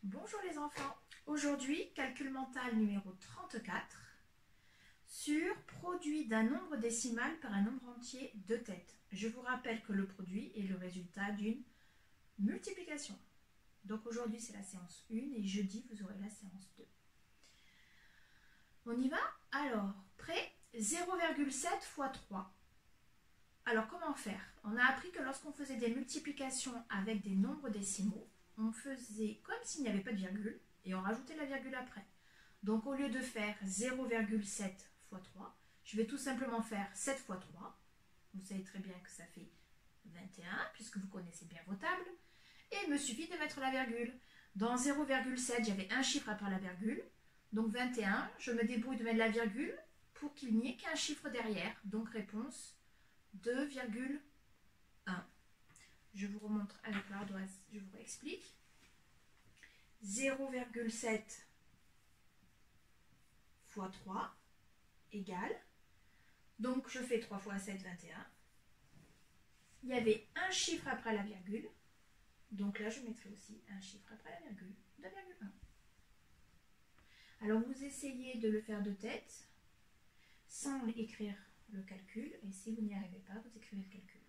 Bonjour les enfants, aujourd'hui calcul mental numéro 34 sur produit d'un nombre décimal par un nombre entier de têtes. Je vous rappelle que le produit est le résultat d'une multiplication. Donc aujourd'hui c'est la séance 1 et jeudi vous aurez la séance 2. On y va? Alors, prêt? 0,7 fois 3. Alors comment faire? On a appris que lorsqu'on faisait des multiplications avec des nombres décimaux, on faisait comme s'il n'y avait pas de virgule et on rajoutait la virgule après. Donc au lieu de faire 0,7 fois 3, je vais tout simplement faire 7 fois 3. Vous savez très bien que ça fait 21 puisque vous connaissez bien vos tables. Et il me suffit de mettre la virgule. Dans 0,7, j'avais un chiffre après la virgule. Donc 21, je me débrouille de mettre la virgule pour qu'il n'y ait qu'un chiffre derrière. Donc réponse 2,1. Je vous remontre avec l'ardoise, je vous réexplique. 0,7 fois 3 égale, donc je fais 3 fois 7, 21. Il y avait un chiffre après la virgule, donc là je mettrai aussi un chiffre après la virgule, 2,1. Alors vous essayez de le faire de tête, sans écrire le calcul, et si vous n'y arrivez pas, vous écrivez le calcul.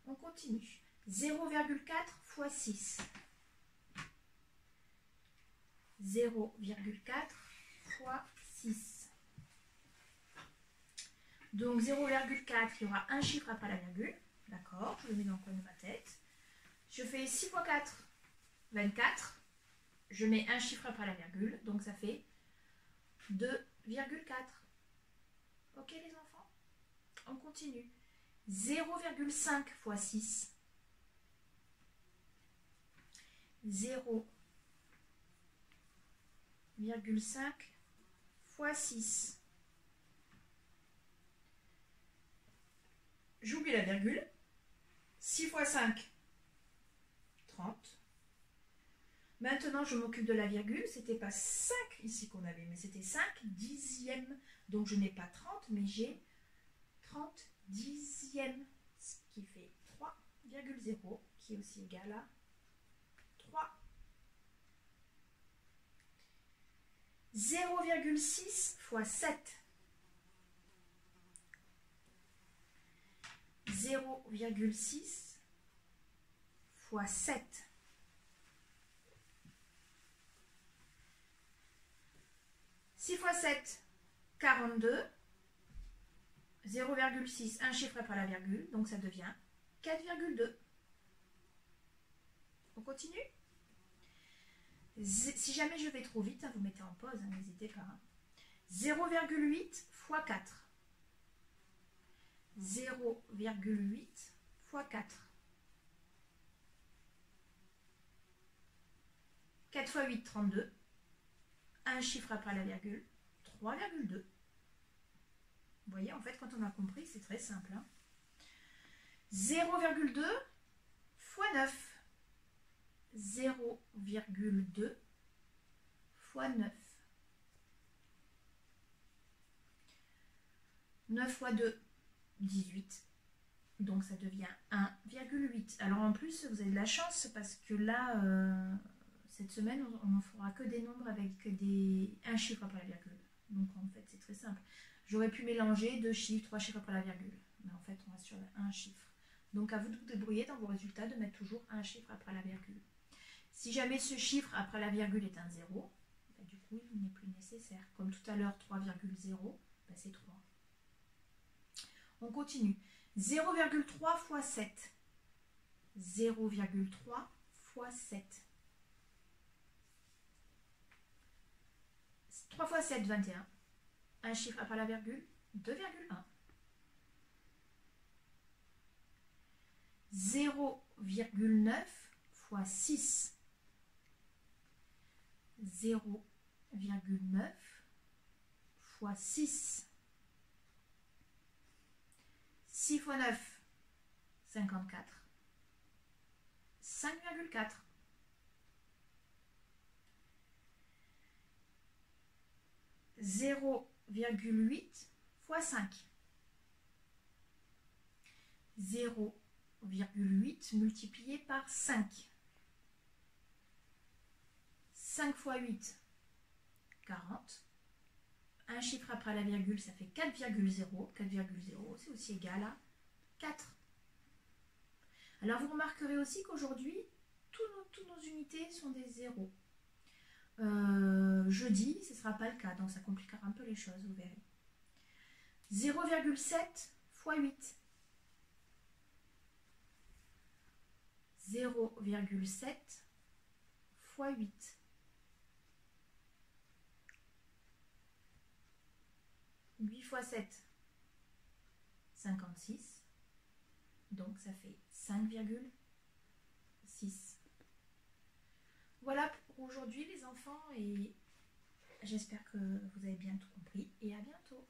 On continue. 0,4 fois 6. 0,4 fois 6. Donc 0,4, il y aura un chiffre après la virgule. D'accord, je le mets dans le coin de ma tête. Je fais 6 fois 4, 24. Je mets un chiffre après la virgule, donc ça fait 2,4. Ok les enfants? On continue. 0,5 fois 6. 0,5 fois 6. J'oublie la virgule. 6 fois 5, 30. Maintenant, je m'occupe de la virgule. C'était pas 5 ici qu'on avait, mais c'était 5 dixièmes. Donc, je n'ai pas 30, mais j'ai 30 dixièmes, ce qui fait 3,0, qui est aussi égal à 3. 0,6 fois 7. 0,6 fois 7. Six fois 7, 42. 0,6, un chiffre après la virgule, donc ça devient 4,2. On continue? Si jamais je vais trop vite, vous mettez en pause, n'hésitez pas. 0,8 fois 4. 0,8 fois 4. 4 fois 8, 32. Un chiffre après la virgule, 3,2. Vous voyez, en fait, quand on a compris, c'est très simple. 0,2 fois 9. 0,2 fois 9. 9 fois 2, 18. Donc ça devient 1,8. Alors en plus, vous avez de la chance parce que là, cette semaine, on ne fera que des nombres avec un chiffre après la virgule. Donc en fait, c'est très simple. J'aurais pu mélanger 2 chiffres, 3 chiffres après la virgule. Mais en fait, on reste sur un chiffre. Donc à vous de vous débrouiller dans vos résultats de mettre toujours un chiffre après la virgule. Si jamais ce chiffre après la virgule est un 0, bah, du coup, il n'est plus nécessaire. Comme tout à l'heure, 3,0, bah, c'est 3. On continue. 0,3 fois 7. 0,3 fois 7. 3 fois 7, 21. Un chiffre après la virgule, 2,1. 0,9 fois 6. 0,9 fois 6. 6 fois 9, 54. 5,4. 0,8 fois 5. 0,8 multiplié par 5. 5 fois 8, 40. Un chiffre après la virgule, ça fait 4,0. 4,0, c'est aussi égal à 4. Alors vous remarquerez aussi qu'aujourd'hui, toutes nos unités sont des zéros. Jeudi, ce ne sera pas le cas, donc ça compliquera un peu les choses, vous verrez. 0,7 fois 8. 0,7 fois 8. 8 fois 7, 56. Donc ça fait 5,6. Voilà pour aujourd'hui les enfants et j'espère que vous avez bien tout compris et à bientôt.